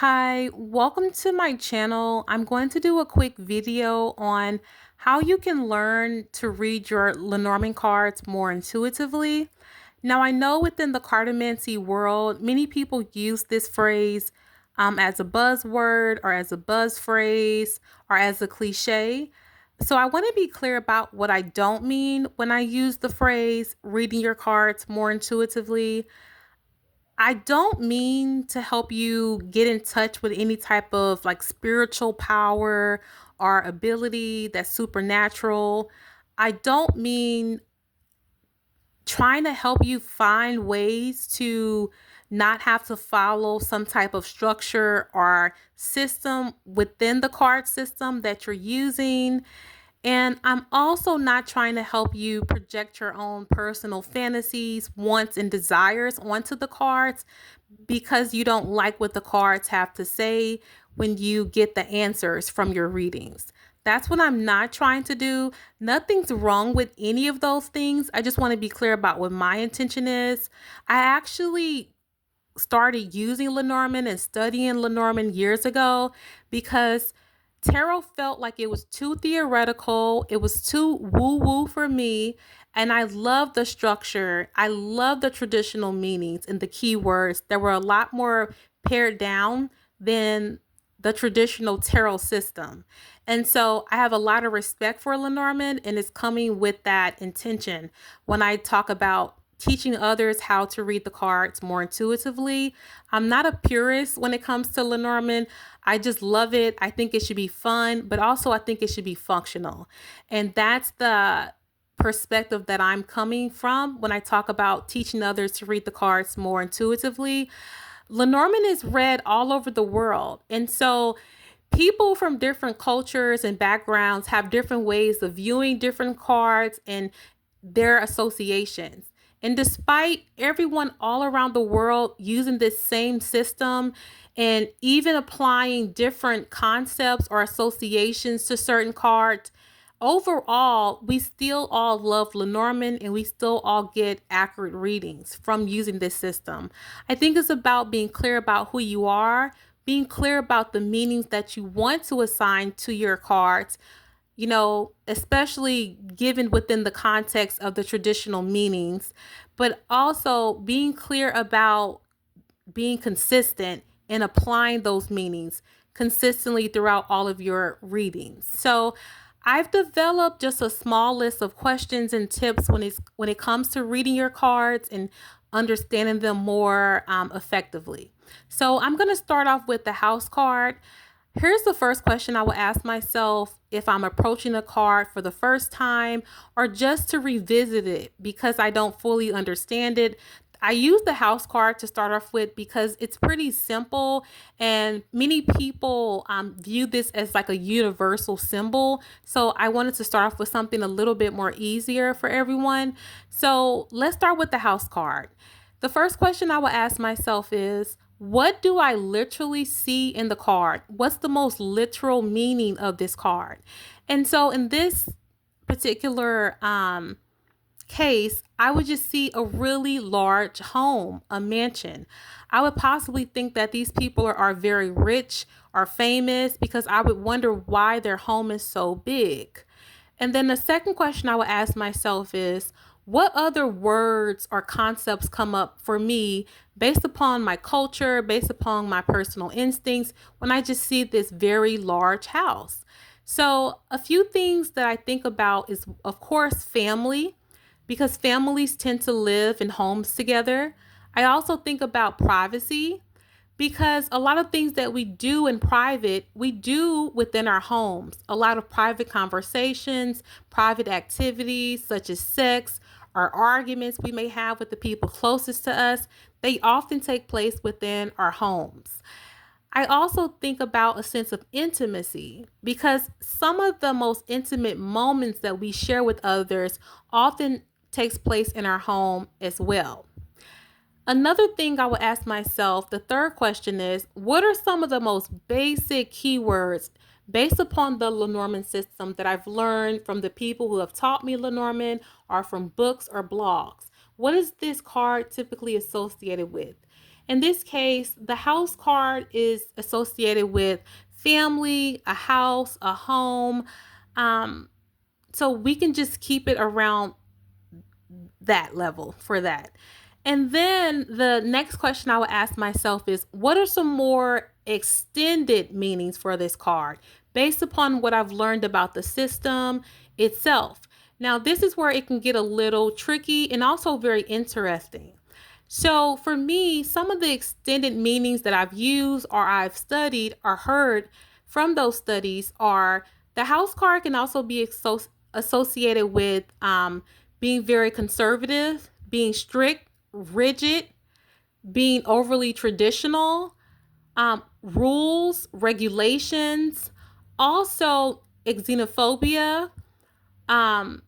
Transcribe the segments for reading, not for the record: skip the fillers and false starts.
Hi, welcome to my channel. I'm going to do a quick video on how you can learn to read your Lenormand cards more intuitively. Now, I know within the cartomancy world, many people use this phrase as a buzzword or as a buzz phrase or as a cliche. So I want to be clear about what I don't mean when I use the phrase reading your cards more intuitively. I don't mean to help you get in touch with any type of like spiritual power or ability that's supernatural. I don't mean trying to help you find ways to not have to follow some type of structure or system within the card system that you're using. And I'm also not trying to help you project your own personal fantasies, wants, and desires onto the cards because you don't like what the cards have to say when you get the answers from your readings. That's what I'm not trying to do. Nothing's wrong with any of those things. I just want to be clear about what my intention is. I actually started using Lenormand and studying Lenormand years ago because tarot felt like it was too theoretical, it was too woo-woo for me, and I love the structure. I love the traditional meanings and the keywords that were a lot more pared down than the traditional tarot system. And so I have a lot of respect for Lenormand, and it's coming with that intention when I talk about teaching others how to read the cards more intuitively. I'm not a purist when it comes to Lenormand. I just love it. I think it should be fun, but also I think it should be functional. And that's the perspective that I'm coming from when I talk about teaching others to read the cards more intuitively. Lenormand is read all over the world. And so people from different cultures and backgrounds have different ways of viewing different cards and their associations. And despite everyone all around the world using this same system and even applying different concepts or associations to certain cards, overall, we still all love Lenormand and we still all get accurate readings from using this system. I think it's about being clear about who you are, being clear about the meanings that you want to assign to your cards, especially given within the context of the traditional meanings, but also being clear about being consistent and applying those meanings consistently throughout all of your readings. So I've developed just a small list of questions and tips when it comes to reading your cards and understanding them more effectively. So I'm going to start off with the house card. Here's the first question I will ask myself if I'm approaching a card for the first time or just to revisit it because I don't fully understand it. I use the house card to start off with because it's pretty simple and many people view this as like a universal symbol. So I wanted to start off with something a little bit more easier for everyone. So let's start with the house card. The first question I will ask myself is, what do I literally see in the card? What's the most literal meaning of this card? And so in this particular case, I would just see a really large home, a mansion. I would possibly think that these people are very rich or famous because I would wonder why their home is so big. And then the second question I would ask myself is, what other words or concepts come up for me based upon my culture, based upon my personal instincts when I just see this very large house? So, a few things that I think about is, of course, family, because families tend to live in homes together. I also think about privacy because a lot of things that we do in private, we do within our homes. A lot of private conversations, private activities such as sex or arguments we may have with the people closest to us, they often take place within our homes. I also think about a sense of intimacy because some of the most intimate moments that we share with others often takes place in our home as well. Another thing I would ask myself, the third question is, what are some of the most basic keywords based upon the Lenormand system that I've learned from the people who have taught me Lenormand or from books or blogs? What is this card typically associated with? In this case, the house card is associated with family, a house, a home. Um, so we can just keep it around that level for that. And then the next question I would ask myself is, what are some more extended meanings for this card based upon what I've learned about the system itself? Now, this is where it can get a little tricky and also very interesting. So, for me, some of the extended meanings that I've used or I've studied or heard from those studies are the house card can also be associated with being very conservative, being strict, rigid, being overly traditional, rules, regulations, also xenophobia, um,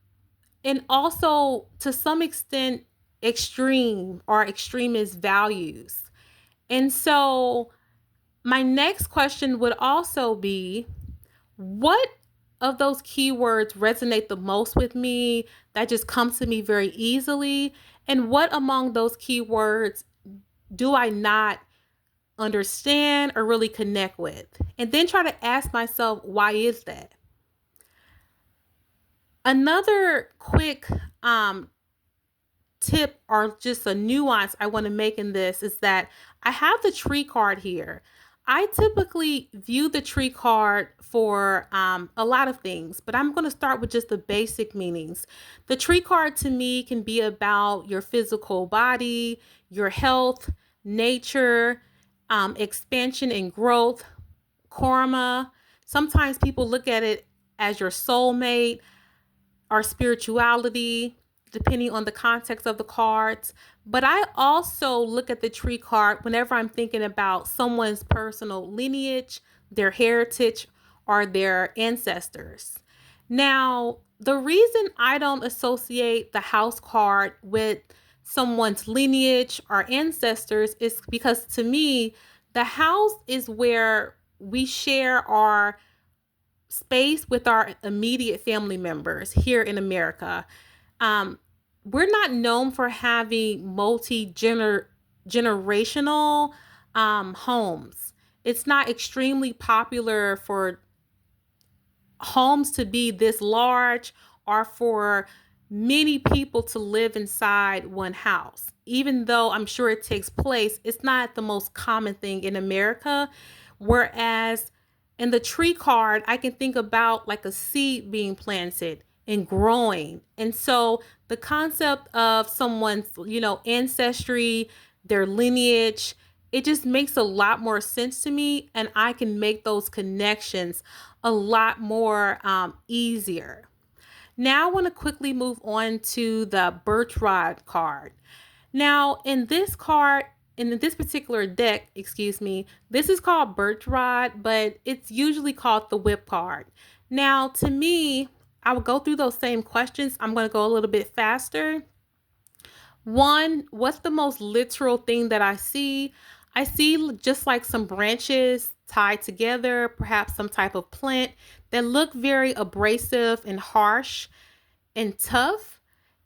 and also to some extent extreme or extremist values. And so my next question would also be, what of those keywords resonate the most with me that just comes to me very easily? And what among those keywords do I not understand or really connect with? And then try to ask myself, why is that? Another quick tip or just a nuance I want to make in this is that I have the tree card here. I typically view the tree card for a lot of things, but I'm going to start with just the basic meanings. The tree card to me can be about your physical body, your health, nature, expansion and growth, karma. Sometimes people look at it as your soulmate, our spirituality, depending on the context of the cards. But I also look at the tree card whenever I'm thinking about someone's personal lineage, their heritage, or their ancestors. Now, the reason I don't associate the house card with someone's lineage or ancestors is because to me, the house is where we share our space with our immediate family members here in America. Um, we're not known for having generational homes. It's not extremely popular for homes to be this large or for many people to live inside one house. Even though I'm sure it takes place, it's not the most common thing in America. Whereas in the tree card, I can think about like a seed being planted and growing. And so the concept of someone's, ancestry, their lineage, it just makes a lot more sense to me. And I can make those connections a lot more easier. Now I want to quickly move on to the birthright card. Now, in this particular deck, this is called birthright, but it's usually called the whip card. Now, to me, I will go through those same questions. I'm going to go a little bit faster. One, what's the most literal thing that I see? I see just like some branches tied together, perhaps some type of plant that look very abrasive and harsh and tough.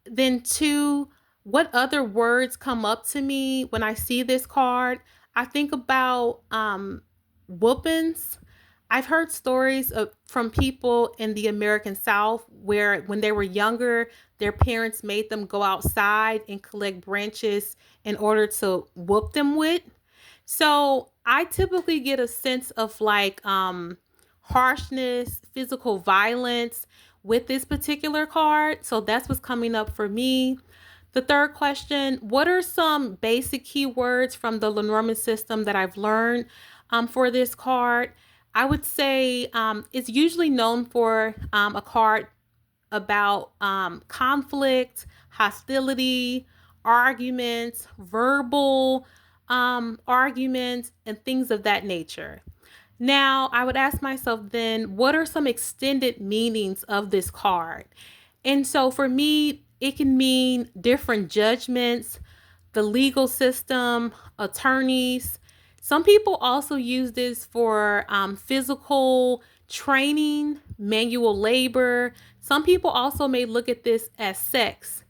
Then two, what other words come up to me when I see this card? I think about whoopings. I've heard stories from people in the American South where when they were younger, their parents made them go outside and collect branches in order to whoop them with. So I typically get a sense of like harshness, physical violence with this particular card. So that's what's coming up for me. The third question, what are some basic keywords from the Lenormand system that I've learned for this card? I would say it's usually known for a card about conflict, hostility, arguments, verbal arguments, and things of that nature. Now, I would ask myself then, what are some extended meanings of this card? And so for me, it can mean different judgments, the legal system, attorneys. Some people also use this for physical training, manual labor. Some people also may look at this as sex.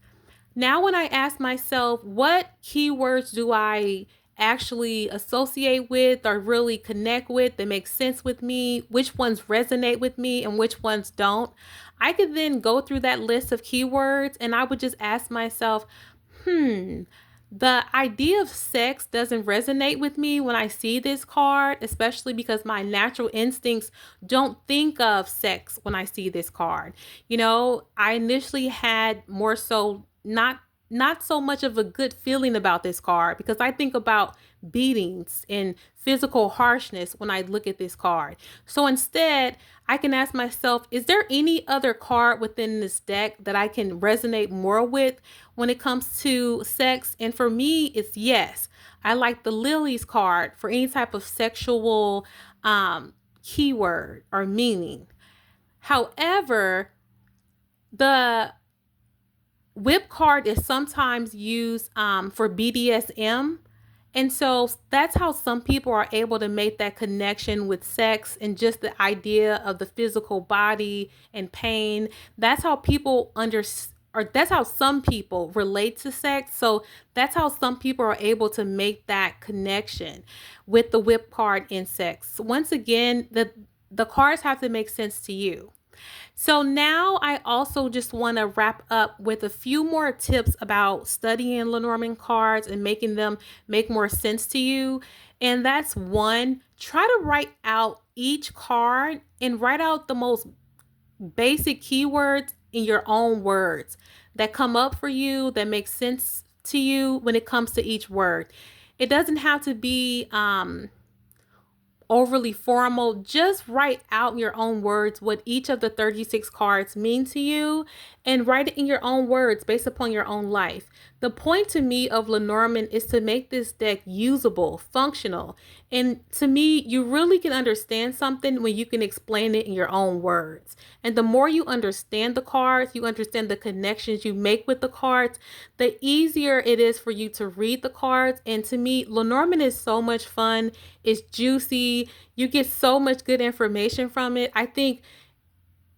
Now, when I ask myself, what keywords do I actually associate with or really connect with, that make sense with me, which ones resonate with me and which ones don't. I could then go through that list of keywords and I would just ask myself, the idea of sex doesn't resonate with me when I see this card, especially because my natural instincts don't think of sex when I see this card. I initially had more so not so much of a good feeling about this card because I think about beatings and physical harshness when I look at this card. So instead, I can ask myself, is there any other card within this deck that I can resonate more with when it comes to sex? And for me, it's yes. I like the Lilies card for any type of sexual keyword or meaning. However, the whip card is sometimes used for BDSM. And so that's how some people are able to make that connection with sex and just the idea of the physical body and pain. That's how people or that's how some people relate to sex. So that's how some people are able to make that connection with the whip card in sex. Once again, the cards have to make sense to you. So now I also just want to wrap up with a few more tips about studying Lenormand cards and making them make more sense to you. And that's one, try to write out each card and write out the most basic keywords in your own words that come up for you, that make sense to you when it comes to each word. It doesn't have to be overly formal. Just write out in your own words what each of the 36 cards mean to you and write it in your own words based upon your own life. The point to me of Lenormand is to make this deck usable, functional. And to me, you really can understand something when you can explain it in your own words. And the more you understand the cards, you understand the connections you make with the cards, the easier it is for you to read the cards. And to me, Lenormand is so much fun. It's juicy. You get so much good information from it. I think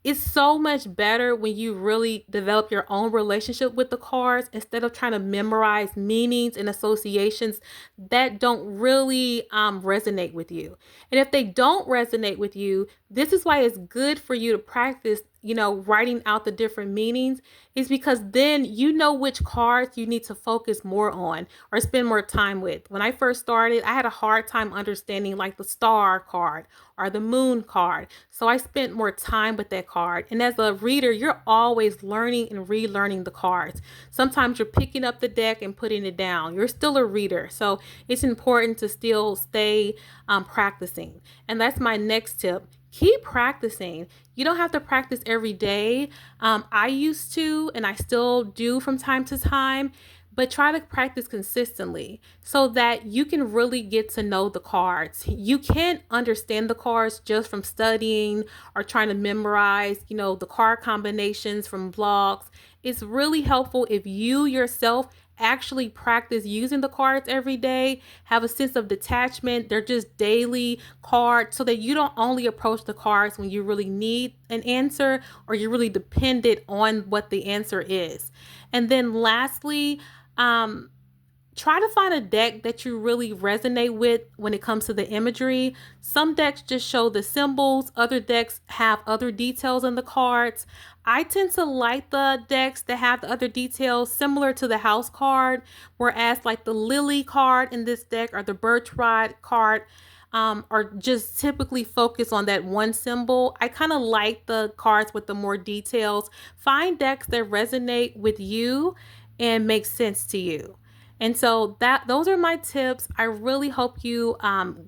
it's so much better when you really develop your own relationship with the cards instead of trying to memorize meanings and associations that don't really resonate with you. And if they don't resonate with you, this is why it's good for you to practice, writing out the different meanings, is because then you know which cards you need to focus more on or spend more time with. When I first started, I had a hard time understanding like the star card or the moon card. So I spent more time with that card. And as a reader, you're always learning and relearning the cards. Sometimes you're picking up the deck and putting it down. You're still a reader. So it's important to still stay practicing. And that's my next tip. Keep practicing. You don't have to practice every day. I used to, and I still do from time to time, but try to practice consistently so that you can really get to know the cards. You can't understand the cards just from studying or trying to memorize, the card combinations from blogs. It's really helpful if you yourself actually practice using the cards every day, have a sense of detachment. They're just daily cards so that you don't only approach the cards when you really need an answer or you're really dependent on what the answer is. And then lastly, try to find a deck that you really resonate with when it comes to the imagery. Some decks just show the symbols. Other decks have other details in the cards. I tend to like the decks that have the other details similar to the house card, whereas like the lily card in this deck or the birch rod card are just typically focused on that one symbol. I kind of like the cards with the more details. Find decks that resonate with you and make sense to you. And so those are my tips. I really hope you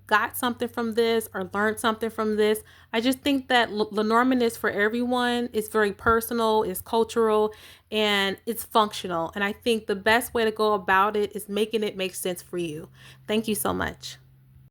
got something from this or learned something from this. I just think that Lenormand is for everyone. It's very personal, it's cultural, and it's functional. And I think the best way to go about it is making it make sense for you. Thank you so much.